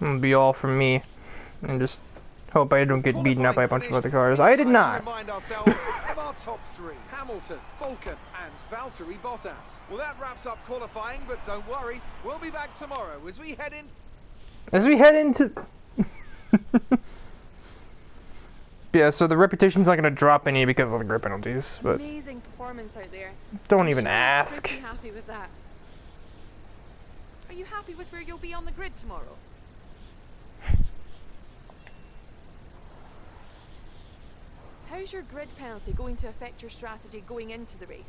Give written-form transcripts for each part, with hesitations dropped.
That'll be all from me. And just hope I don't get beaten up by a bunch of other cars. I did not. Remind ourselves of our top three: Hamilton, Falcon, and Valtteri Bottas. Well, that wraps up qualifying, but don't worry, we'll be back tomorrow as we head in. As we head into... Yeah, so the reputation's not going to drop any because of the grid penalties, but... Amazing performance out there. Don't even I'm ask. pretty happy with that. Are you happy with where you'll be on the grid tomorrow? How's your grid penalty going to affect your strategy going into the race?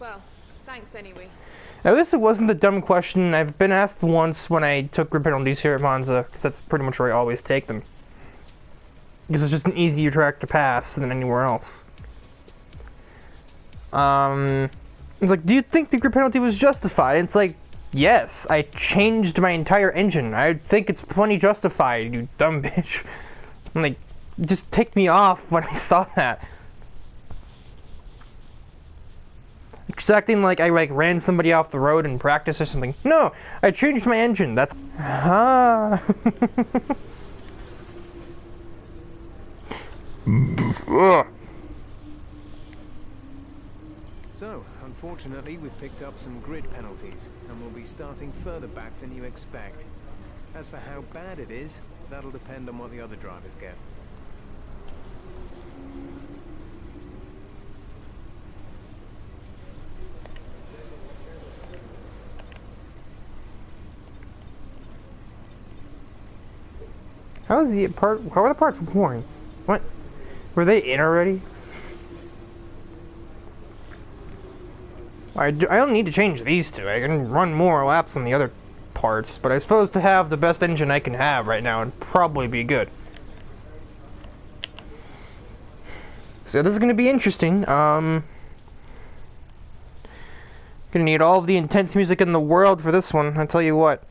Well, thanks anyway. At least it wasn't the dumb question I've been asked once when I took grid penalties here at Monza, because that's pretty much where I always take them. Because it's just an easier track to pass than anywhere else. It's like, do you think the grid penalty was justified? It's like, yes, I changed my entire engine. I think it's plenty justified, you dumb bitch. I'm like, just take me off when I saw that. Just acting like I ran somebody off the road in practice or something. No, I changed my engine. That's So, unfortunately, we've picked up some grid penalties, and we'll be starting further back than you expect. As for how bad it is, that'll depend on what the other drivers get. How are the parts worn? What? Were they in already? I don't need to change these two. I can run more laps on the other parts, but I suppose to have the best engine I can have right now would probably be good. So this is gonna be interesting. Gonna need all of the intense music in the world for this one, I'll tell you what.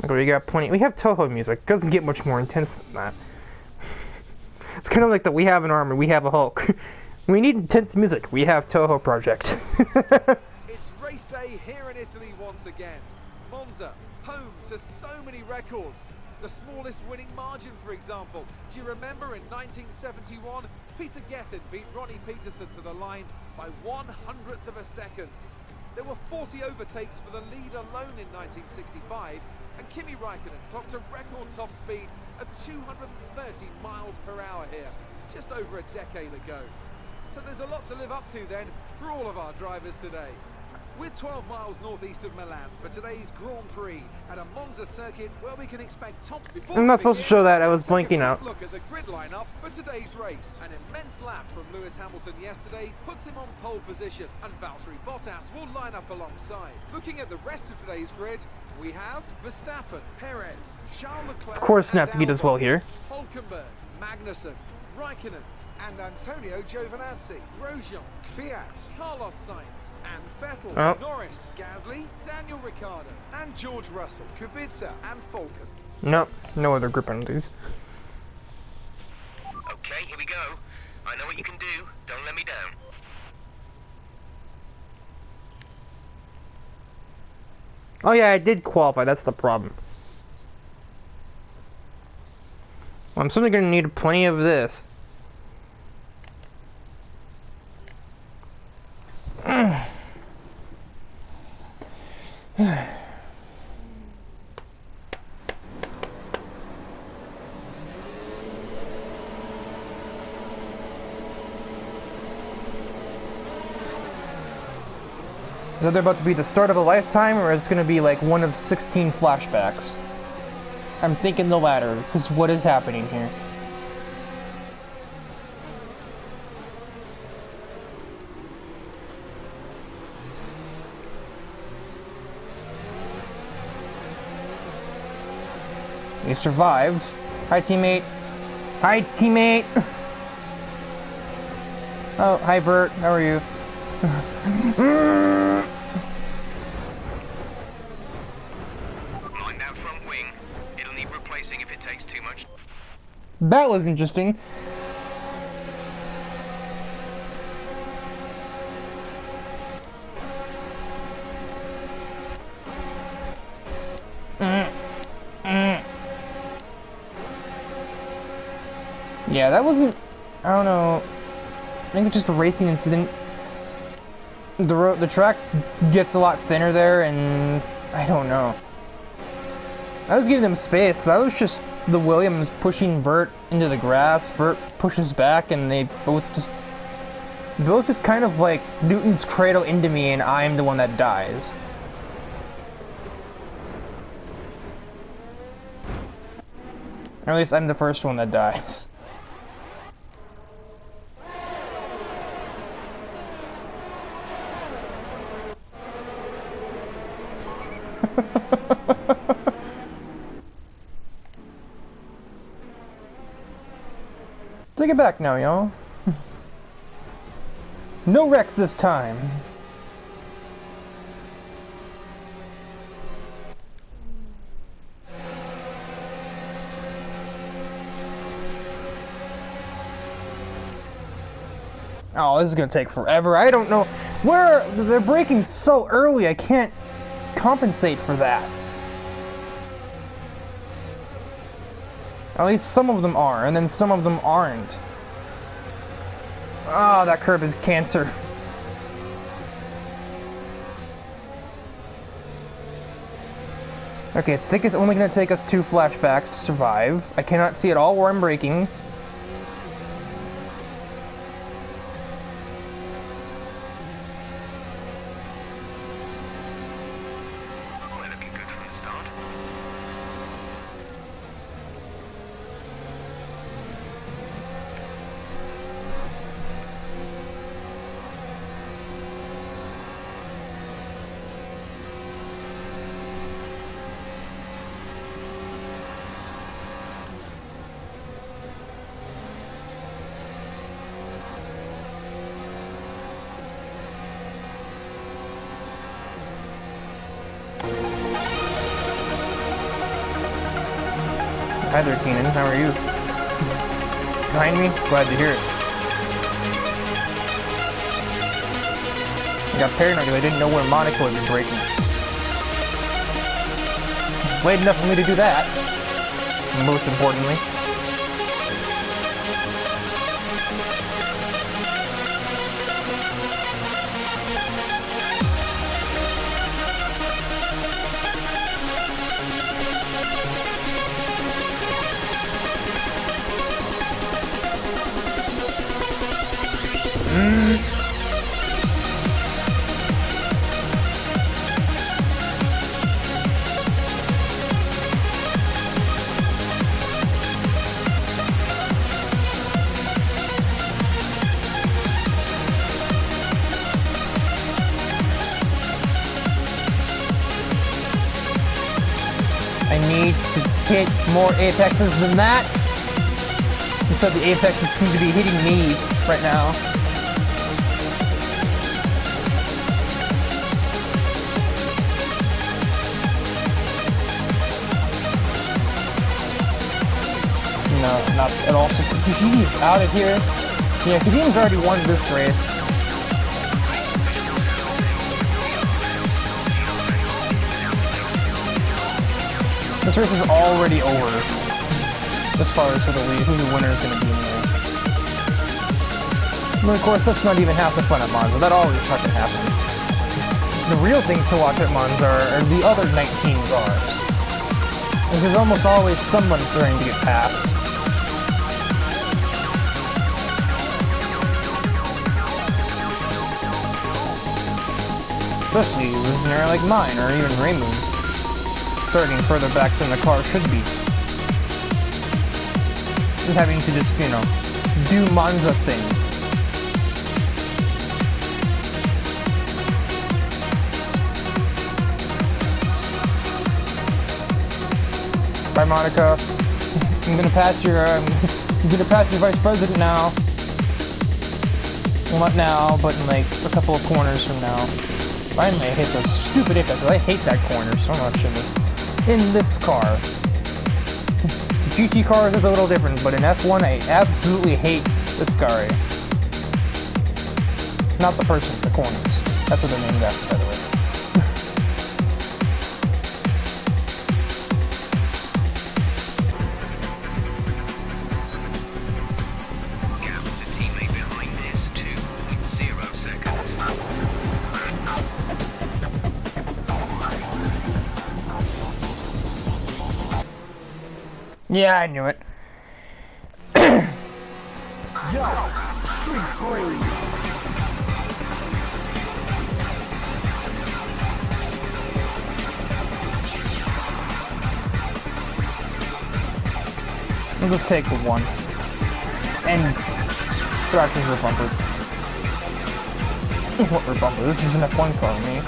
Okay, we got plenty. We have Toho music. Doesn't get much more intense than that. It's kind of like that we have an armor, we have a Hulk. We need intense music. We have Toho Project. It's race day here in Italy once again. Monza, home to so many records. The smallest winning margin, for example. Do you remember in 1971, Peter Gethin beat Ronnie Peterson to the line by 1/100th of a second. There were 40 overtakes for the lead alone in 1965, and Kimi Raikkonen clocked a record top speed of 230 miles per hour here, just over a decade ago. So there's a lot to live up to then for all of our drivers today. We're 12 miles northeast of Milan for today's Grand Prix at a Monza circuit where we can expect top... I'm not supposed to show that, I was blinking out. Look at the grid lineup for today's race. An immense lap from Lewis Hamilton yesterday puts him on pole position, and Valtteri Bottas will line up alongside. Looking at the rest of today's grid, we have Verstappen, Perez, Charles Leclerc, Of course, Snapsky does well here. Hulkenberg, Magnussen, Raikkonen, and Antonio Giovinazzi, Grosjean, Kvyat, Carlos Sainz, and Vettel, Norris, Gasly, Daniel Ricciardo, and George Russell, Kubica, and Falcon. Nope, no other group penalties. Okay, here we go. I know what you can do. Don't let me down. Oh yeah, I did qualify, that's the problem. Well, I'm certainly gonna need plenty of this. Is either about to be the start of a lifetime, or it's going to be like one of 16 flashbacks? I'm thinking the latter, because what is happening here? You survived. Hi, teammate. Hi, teammate. Oh, hi, Bert. How are you? Mind that front wing. It'll need replacing if it takes too much. That was interesting. Yeah, that wasn't... I don't know. I think it's just a racing incident. The track gets a lot thinner there, and I don't know. I was giving them space. That was just the Williams pushing Vert into the grass. Vert pushes back, and they both just kind of like Newton's cradle into me, and I'm the one that dies. Or at least I'm the first one that dies. Take it back now, y'all. No wrecks this time. Oh, this is gonna take forever. I don't know where they're braking so early. I can't compensate for that. At least some of them are, and then some of them aren't. Ah, that curb is cancer. Okay, I think it's only going to take us 2 flashbacks to survive. I cannot see at all where I'm braking. We're looking good from the start. Hi there, Keenan. How are you? Behind me? Glad to hear it. I got paranoid because I didn't know where Monica would be braking. Late enough for me to do that. Most importantly. I need to hit more apexes than that. So the apexes seem to be hitting me right now. No, not at all. So Khabib's out of here. Yeah, Khabib's already won this race. This race is already over, as far as who the winner is going to be in there. But of course, that's not even half the fun at Monza. That always fucking happens. The real things to watch at Monza are the other 19 cars. Because there's almost always someone trying to get past. Especially with an area like mine, or even Raymond's. Starting further back than the car should be. And having to just, you know, do Monza things. Bye, Monica. I'm gonna pass your vice president now. Well, not now, but in like a couple of corners from now. Finally, I hit those stupid apex. I hate that corner so much in this car. GT cars is a little different, but in F1 I absolutely hate this car. Not the person, the corners. That's what they're named after, by the way. Yeah, I knew it. We'll just take the one. And Thrasher's rear bumper. What rear bumper? This is an F1 car, me.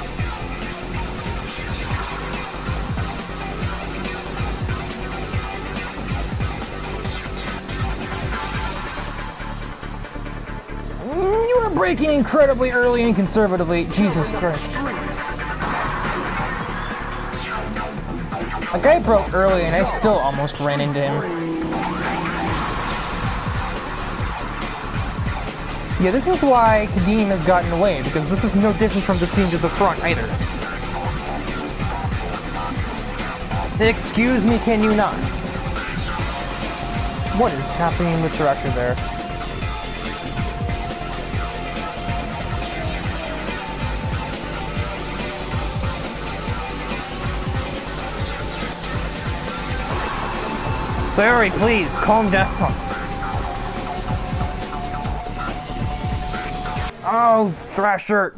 You are braking incredibly early and conservatively. Jesus Christ. A guy broke early and I still almost ran into him. Yeah, this is why Kadim has gotten away, because this is no different from the scene to the front either. Excuse me, can you not? What is happening with Thrasher there? Sorry, please, calm down. Oh, Thrasher!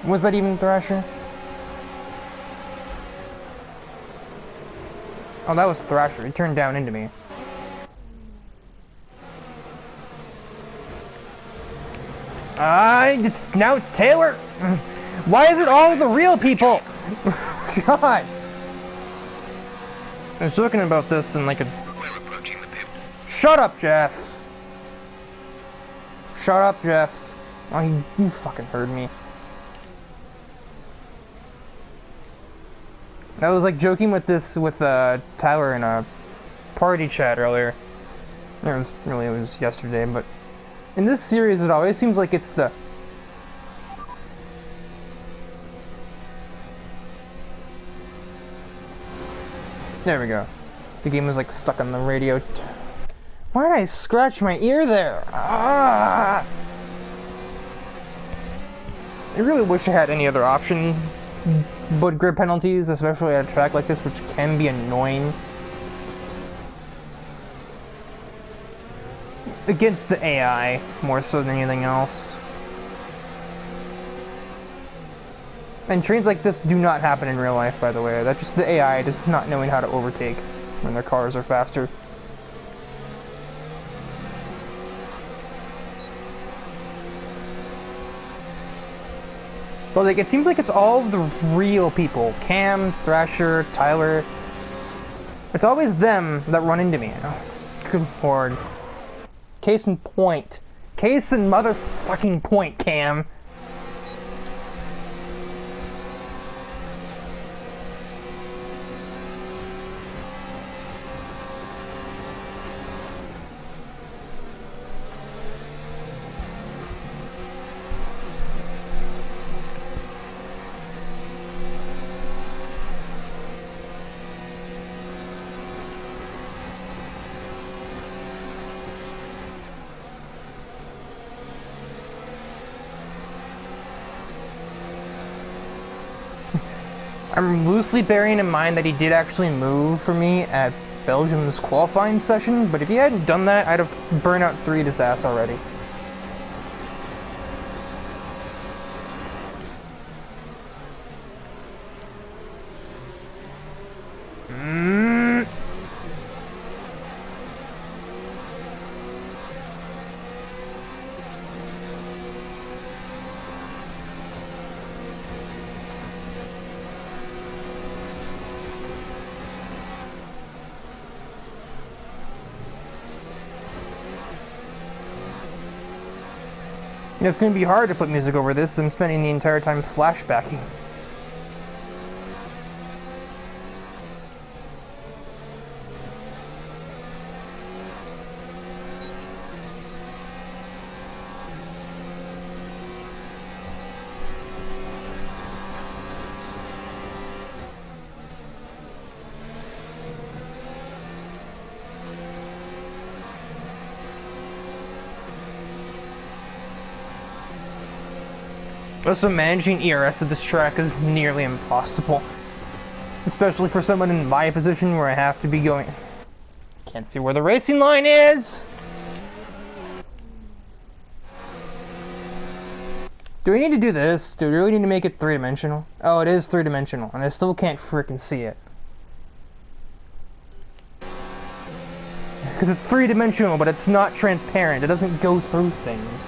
Was that even Thrasher? Oh, that was Thrasher. He turned down into me. Now it's Taylor! Why is it all the real people? God! I was talking about this in like a... Shut up, Jeff! Shut up, Jeff. Oh, you fucking heard me. I was like joking with Tyler in a party chat earlier. It was yesterday, but in this series it always seems like it's the... There we go. The game was like stuck on the radio. Why did I scratch my ear there? Ah! I really wish I had any other option but grip penalties, especially at a track like this, which can be annoying. Against the AI, more so than anything else. And trains like this do not happen in real life, by the way. That's just the AI just not knowing how to overtake when their cars are faster. But like, it seems like it's all the real people. Cam, Thrasher, Tyler. It's always them that run into me. Oh, good lord. Case in point. Case in motherfucking point, Cam. I'm loosely bearing in mind that he did actually move for me at Belgium's qualifying session, but if he hadn't done that, I'd have burnout 3'd his ass already. It's going to be hard to put music over this. I'm spending the entire time flashbacking. Also, managing ERS of this track is nearly impossible. Especially for someone in my position where I have to be going... Can't see where the racing line is! Do we need to do this? Do we really need to make it three-dimensional? Oh, it is three-dimensional, and I still can't frickin' see it. Because it's three-dimensional, but it's not transparent. It doesn't go through things.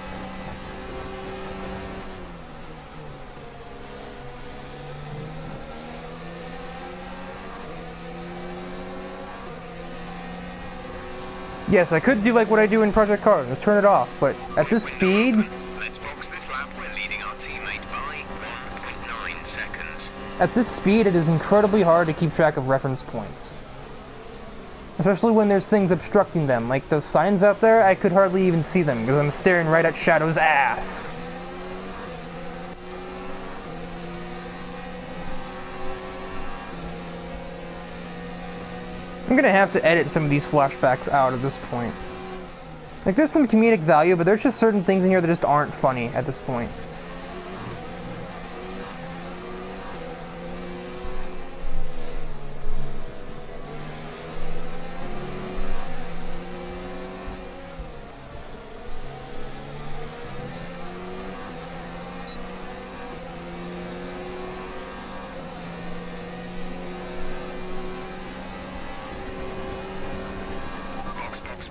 Yes, I could do like what I do in Project Cars, just turn it off, but at this speed... Let's box this lap. We're leading our teammate by 1.9 seconds. At this speed, it is incredibly hard to keep track of reference points. Especially when there's things obstructing them, like those signs out there, I could hardly even see them, because I'm staring right at Shadow's ass. I'm gonna have to edit some of these flashbacks out at this point. Like, there's some comedic value, but there's just certain things in here that just aren't funny at this point.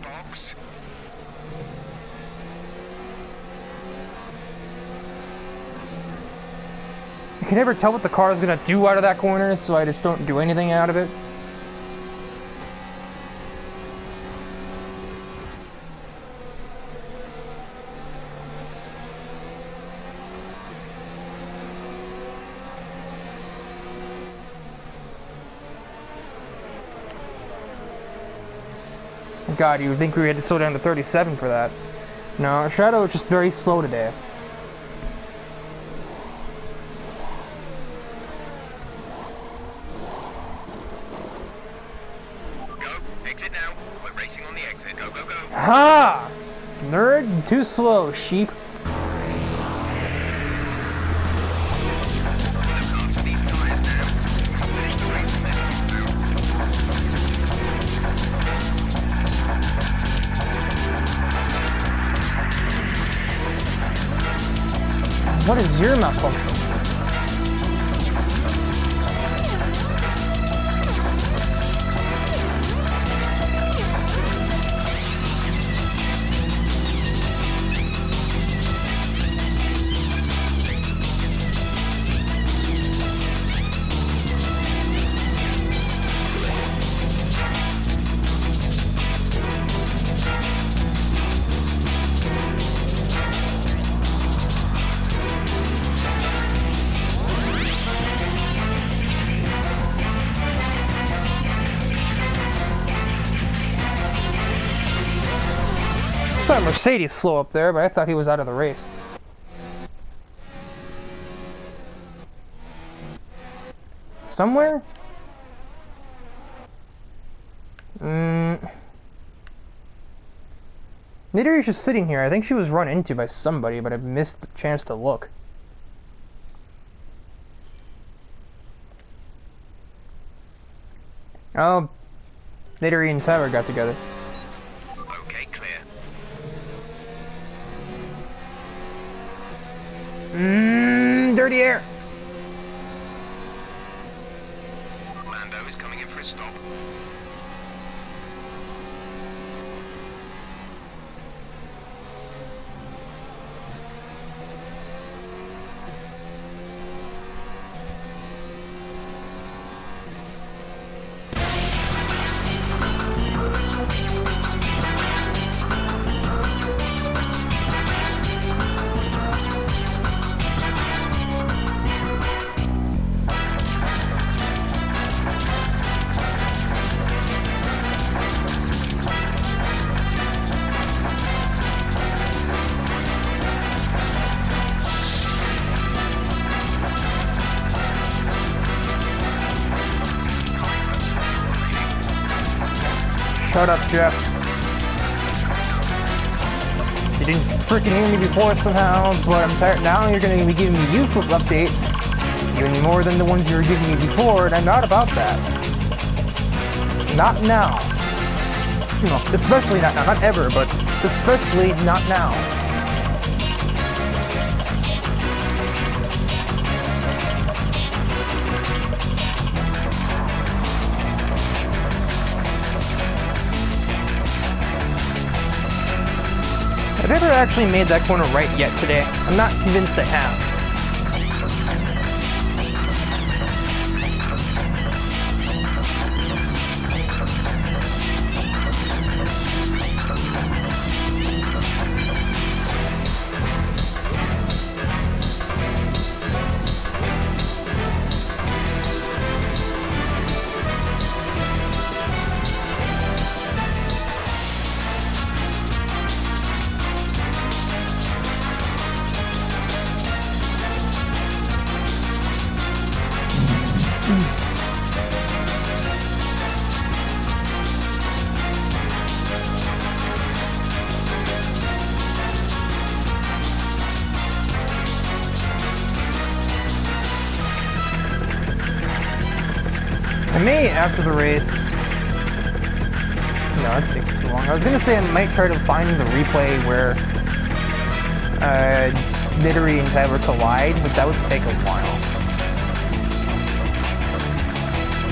Box. I can never tell what the car is gonna do out of that corner, so I just don't do anything out of it. God, you would think we had to slow down to 37 for that. No, Shadow is just very slow today. Go. Exit now. We're racing on the exit. Go. Ha! Nerd, too slow, sheep. Look after these tires now. Finish the race on this compound. What is your malfunction? I saw Mercedes slow up there, but I thought he was out of the race. Somewhere? Nidari's just sitting here. I think she was run into by somebody, but I missed the chance to look. Oh, Nidari and Tyler got together. Okay, clear. Dirty air. Lando is coming in for a stop. Shut up, Jeff. You didn't freaking hear me before somehow, but I'm tired now. You're going to be giving me useless updates, even more than the ones you were giving me before, and I'm not about that. Not now. You know, especially not now. Not ever, but especially not now. I've never actually made that corner right yet today. I'm not convinced I have. I may, after the race... No, it takes too long. I was gonna say I might try to find the replay where Nittery and Tyler collide, but that would take a while.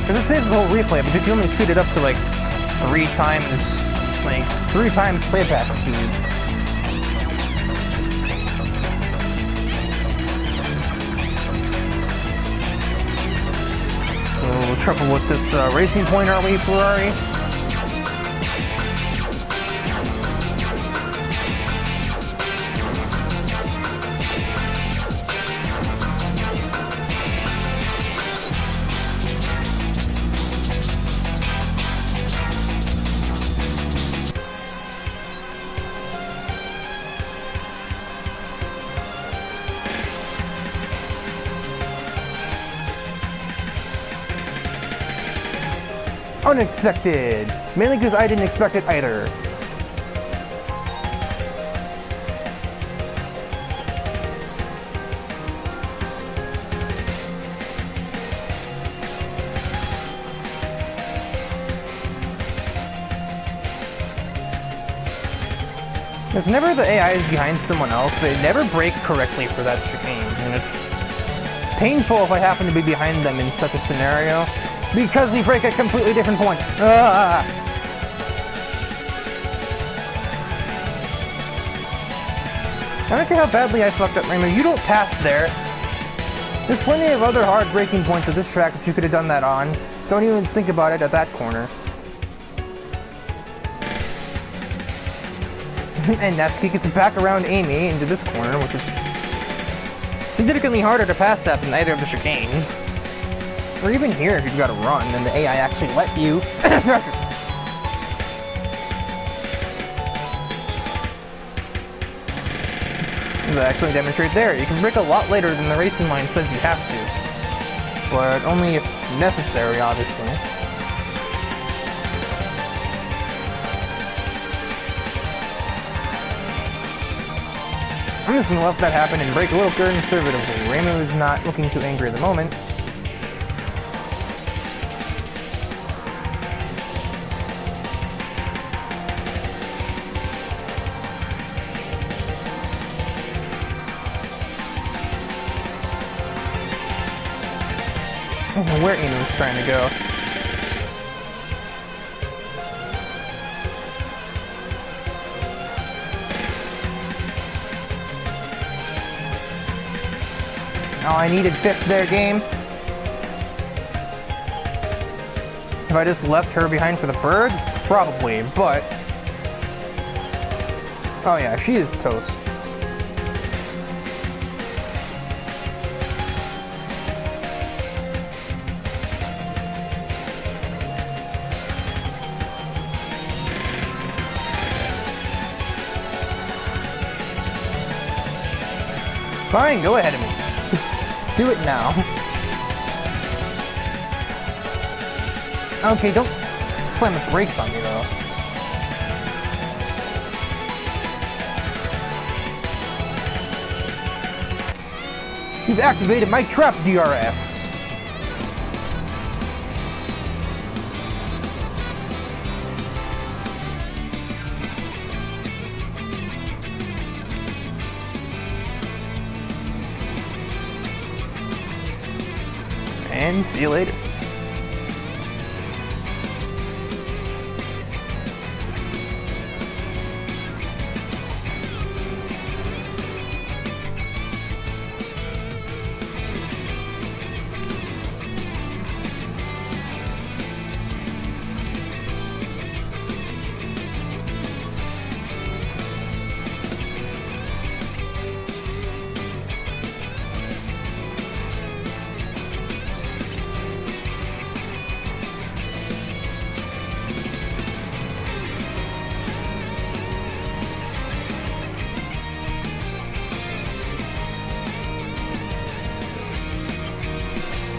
Because it saves the whole replay, but you can only speed it up to like 3 times playback speed. Trouble with this racing point, are we, Ferrari? Unexpected! Mainly because I didn't expect it either. If never the AI is behind someone else, they never brake correctly for that chicane, and it's painful if I happen to be behind them in such a scenario. Because we brake at completely different points. Ah! I don't care how badly I fucked up, Rainbow. You don't pass there. There's plenty of other hard braking points at this track that you could have done that on. Don't even think about it at that corner. And Natsuki gets back around Amy into this corner, which is significantly harder to pass that than either of the chicanes. Or even here, if you've got to run, and the AI actually let you. That actually demonstrates there. You can brake a lot later than the racing line says you have to. But only if necessary, obviously. I'm just going to let that happen and brake a little conservatively. Rainbow is not looking too angry at the moment. I don't know where Amy's trying to go. Oh, I needed 5th there, game. Have I just left her behind for the birds? Probably, but... Oh yeah, she is toast. Fine, go ahead of me. Do it now. Okay, don't slam the brakes on me, though. You've activated my trap, DRS. And see you later.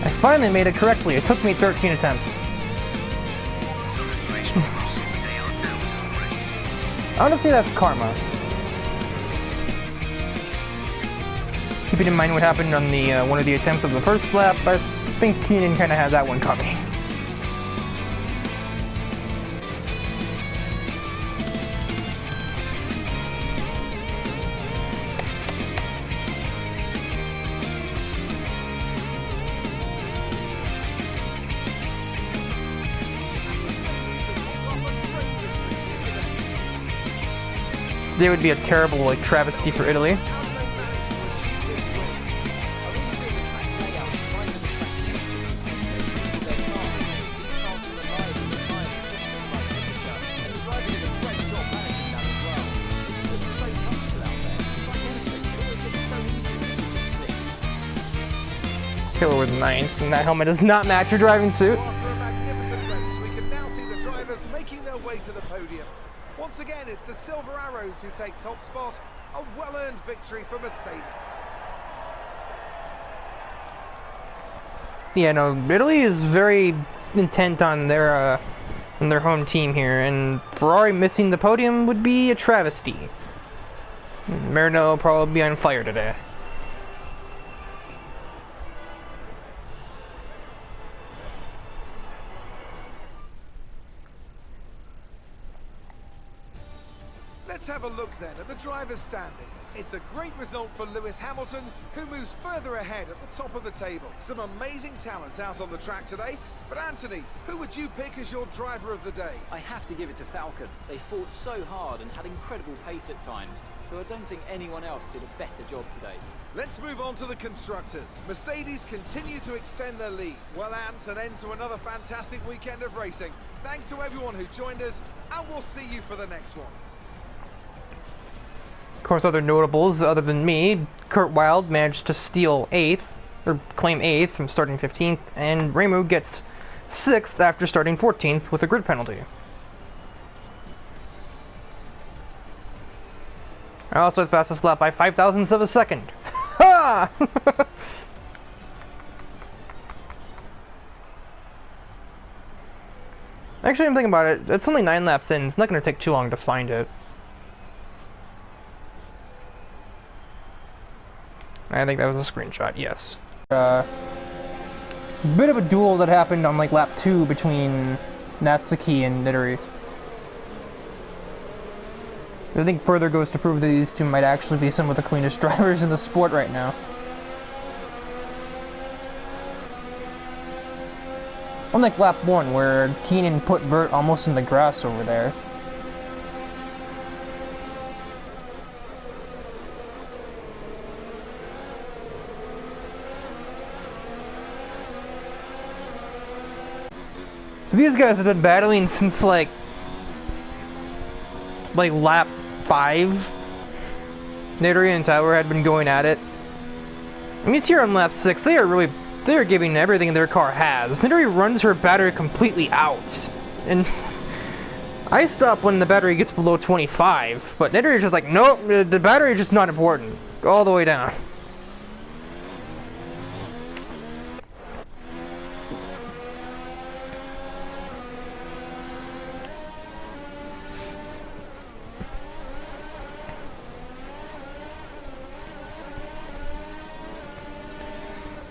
I finally made it correctly. It took me 13 attempts. Some information crossing, they are out of the race. Honestly, that's karma. Keeping in mind what happened on the one of the attempts of the first lap, I think Keenan kind of had that one coming. Today would be a terrible travesty for Italy. Taylor with 9th, and that helmet does not match your driving suit. After a magnificent race, we can now see the drivers making their way to the podium. Once again, it's the Silver Arrows who take top spot. A well-earned victory for Mercedes. Yeah, no, Italy is very intent on their home team here, and Ferrari missing the podium would be a travesty. Marinello will probably be on fire today. Let's have a look then at the drivers' standings. It's a great result for Lewis Hamilton, who moves further ahead at the top of the table. Some amazing talent out on the track today. But Anthony, who would you pick as your driver of the day? I have to give it to Falcon. They fought so hard and had incredible pace at times, so I don't think anyone else did a better job today. Let's move on to the constructors. Mercedes continue to extend their lead. Well, Ant, an end to another fantastic weekend of racing. Thanks to everyone who joined us, and we'll see you for the next one. Of course, other notables other than me, Kurt Wilde managed to steal 8th, or claim 8th from starting 15th, and Remu gets 6th after starting 14th with a grid penalty. I also had fastest lap by 0.005 of a second. Ha! Actually, I'm thinking about it. It's only 9 laps in. It's not going to take too long to find it. I think that was a screenshot, yes. Bit of a duel that happened on like lap 2 between Natsuki and Nidori. I think further goes to prove that these two might actually be some of the cleanest drivers in the sport right now. Unlike lap 1, where Keenan put Vert almost in the grass over there. So these guys have been battling since like lap 5. Nidori and Tower had been going at it. I mean, it's here on lap 6. They are giving everything their car has. Nidori runs her battery completely out. And I stop when the battery gets below 25, but Nidori is just like, nope, the battery is just not important. Go all the way down.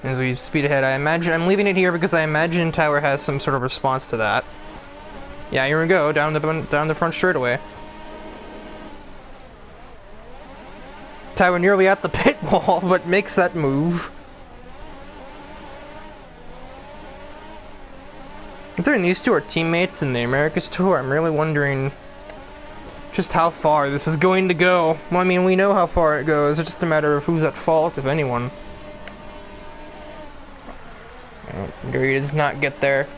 as we speed ahead. I'm leaving it here because I imagine Tower has some sort of response to that. Yeah, here we go, down the front straightaway. Tower nearly at the pit wall, but makes that move. Considering these two are teammates in the Americas Tour, I'm really wondering just how far this is going to go. Well, I mean, we know how far it goes. It's just a matter of who's at fault, if anyone. Gary does not get there.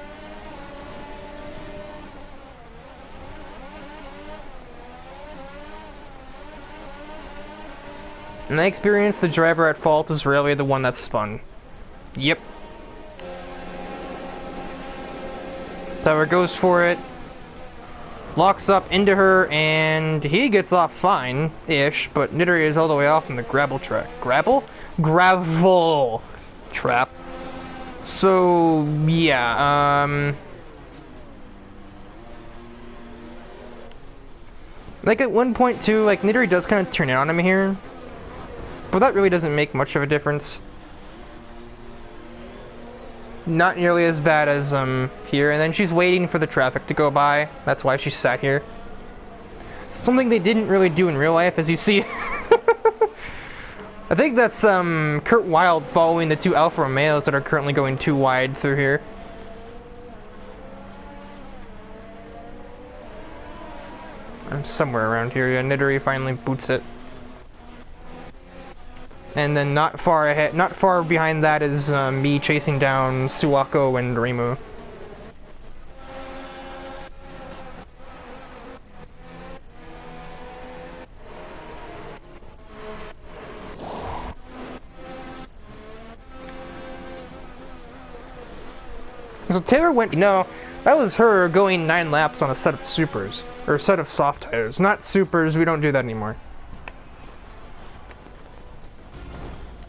In my experience, the driver at fault is rarely the one that's spun. Yep. Tower goes for it. Locks up into her, and he gets off fine-ish, but Nittery is all the way off in the gravel track. Gravel? Gravel trap. So, yeah, like, at one point, too, like, Nittery does kind of turn it on him here, but that really doesn't make much of a difference. Not nearly as bad as, here, and then she's waiting for the traffic to go by. That's why she sat here. Something they didn't really do in real life, as you see. I think that's, Kurt Wilde following the two Alfa Romeos that are currently going too wide through here. I'm somewhere around here, yeah, Nittery finally boots it. And then not far ahead, not far behind that is me chasing down Suwako and Rimu. So Taylor went, no, that was her going 9 laps on a set of supers, or a set of soft tires, not supers, we don't do that anymore.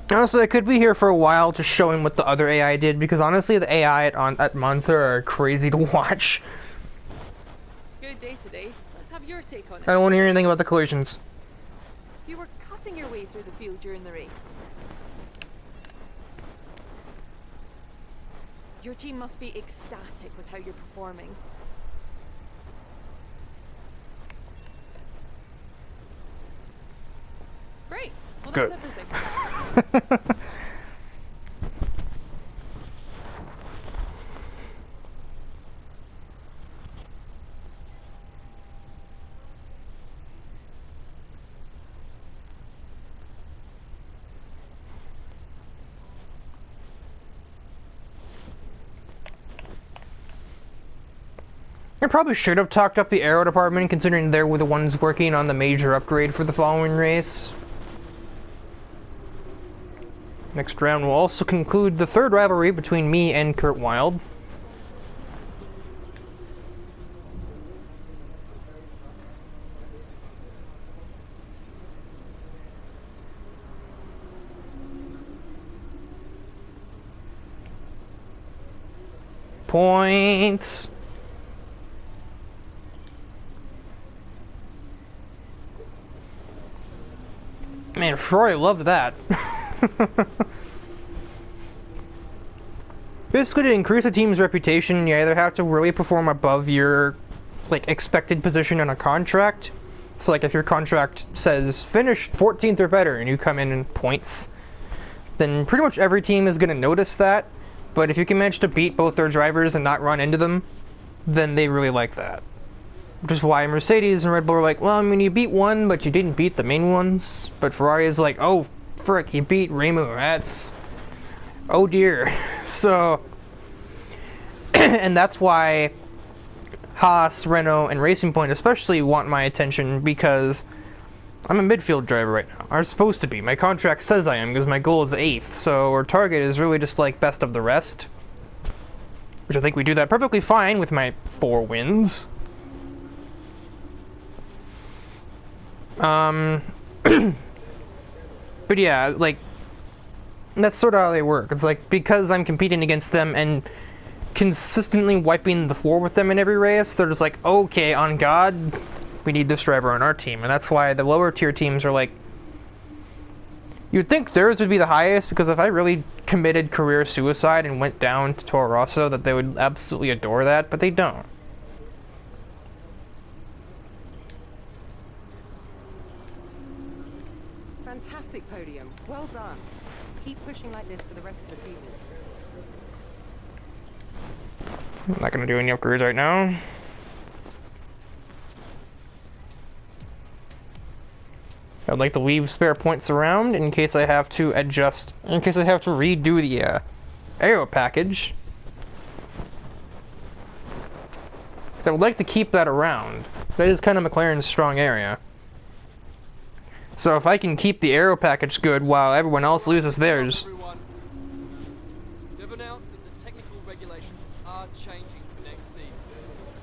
Honestly, I could be here for a while just showing what the other AI did, because honestly the AI at Monza are crazy to watch. Good day today. Let's have your take on it. I don't want to hear anything about the collisions. You were cutting your way through the field during the race. Your team must be ecstatic with how you're performing. Great. Well, Good. that's everything. I probably should have talked up the aero department, considering they were the ones working on the major upgrade for the following race. Next round will also conclude the third rivalry between me and Kurt Wilde. Points. Man, Ferrari loved that. Basically, to increase a team's reputation, you either have to really perform above your, like, expected position on a contract. So, like, if your contract says finish 14th or better and you come in points, then pretty much every team is going to notice that. But if you can manage to beat both their drivers and not run into them, then they really like that. Which is why Mercedes and Red Bull are like, well, I mean, you beat one, but you didn't beat the main ones. But Ferrari is like, oh, frick, you beat Rimu. That's... oh dear. So... and that's why Haas, Renault, and Racing Point especially want my attention, because I'm a midfield driver right now. I'm supposed to be. My contract says I am, because my goal is 8th. So our target is really just like best of the rest. Which I think we do that perfectly fine with my 4 wins. But yeah, like, that's sort of how they work. It's like, because I'm competing against them and consistently wiping the floor with them in every race, they're just like, okay, on God, we need this driver on our team. And that's why the lower tier teams are like, You'd think theirs would be the highest, because if I really committed career suicide and went down to Toro Rosso, that they would absolutely adore that, but they don't. Fantastic podium. Well done. Keep pushing like this for the rest of the season. I'm not going to do any upgrades right now. I'd like to leave spare points around in case I have to adjust, in case I have to redo the aero package. So I would like to keep that around. That is kind of McLaren's strong area. So if I can keep the aero package good while everyone else loses theirs. Everyone. They've announced that the technical regulations are changing for next season.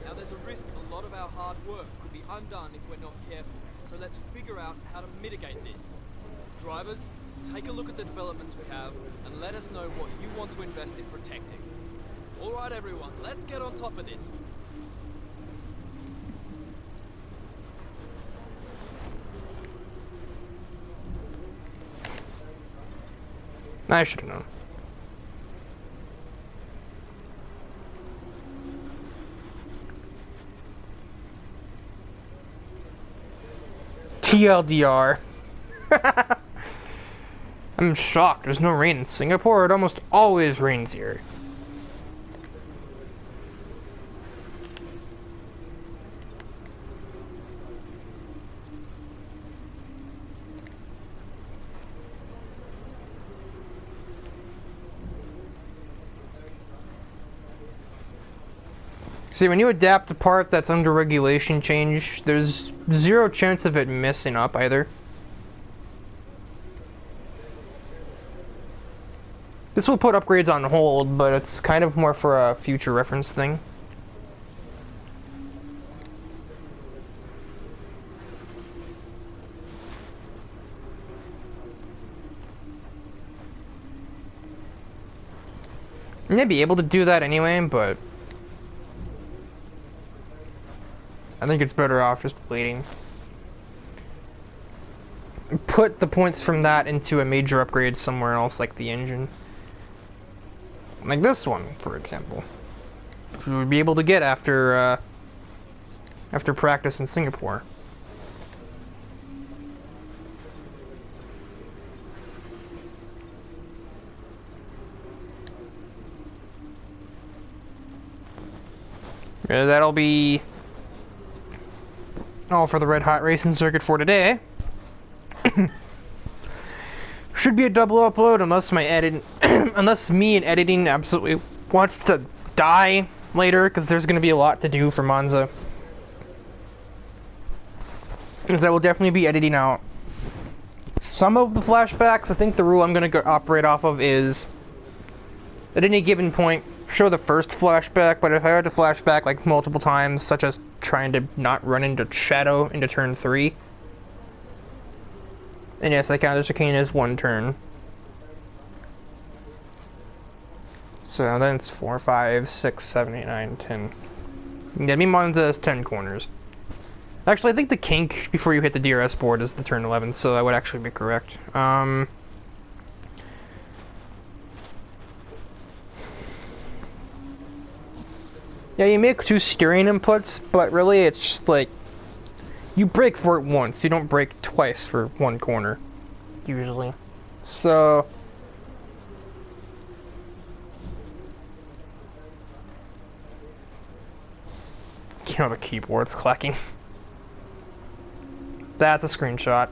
Now there's a risk a lot of our hard work could be undone if we're not careful. So let's figure out how to mitigate this. Drivers, take a look at the developments we have and let us know what you want to invest in protecting. All right, everyone, let's get on top of this. I should have known. TLDR. I'm shocked. There's no rain in Singapore. It almost always rains here. See, when you adapt a part that's under regulation change, there's zero chance of it messing up either. This will put upgrades on hold, but it's kind of more for a future reference thing. I may be able to do that anyway, but I think it's better off just waiting. Put the points from that into a major upgrade somewhere else, like the engine. Like this one, for example. Which we would be able to get after practice in Singapore. That'll be all for the Red Hot Racing Circuit for today. Should be a double upload unless my unless me in editing absolutely wants to die later, because there's going to be a lot to do for Monza. Because I will definitely be editing out some of the flashbacks. I think the rule I'm going to operate off of is at any given point, show the first flashback, but if I had to flashback like multiple times, such as trying to not run into shadow into turn 3, and yes, I count the chicane as one turn. So then it's 4, 5, 6, 7, 8, 9, 10. Yeah, me Monza has 10 corners. Actually, I think the kink before you hit the DRS board is the turn 11, so that would actually be correct. Yeah, you make 2 steering inputs, but really it's just like you brake for it once, you don't brake twice for one corner, usually. So you know, the keyboard's clacking. That's a screenshot.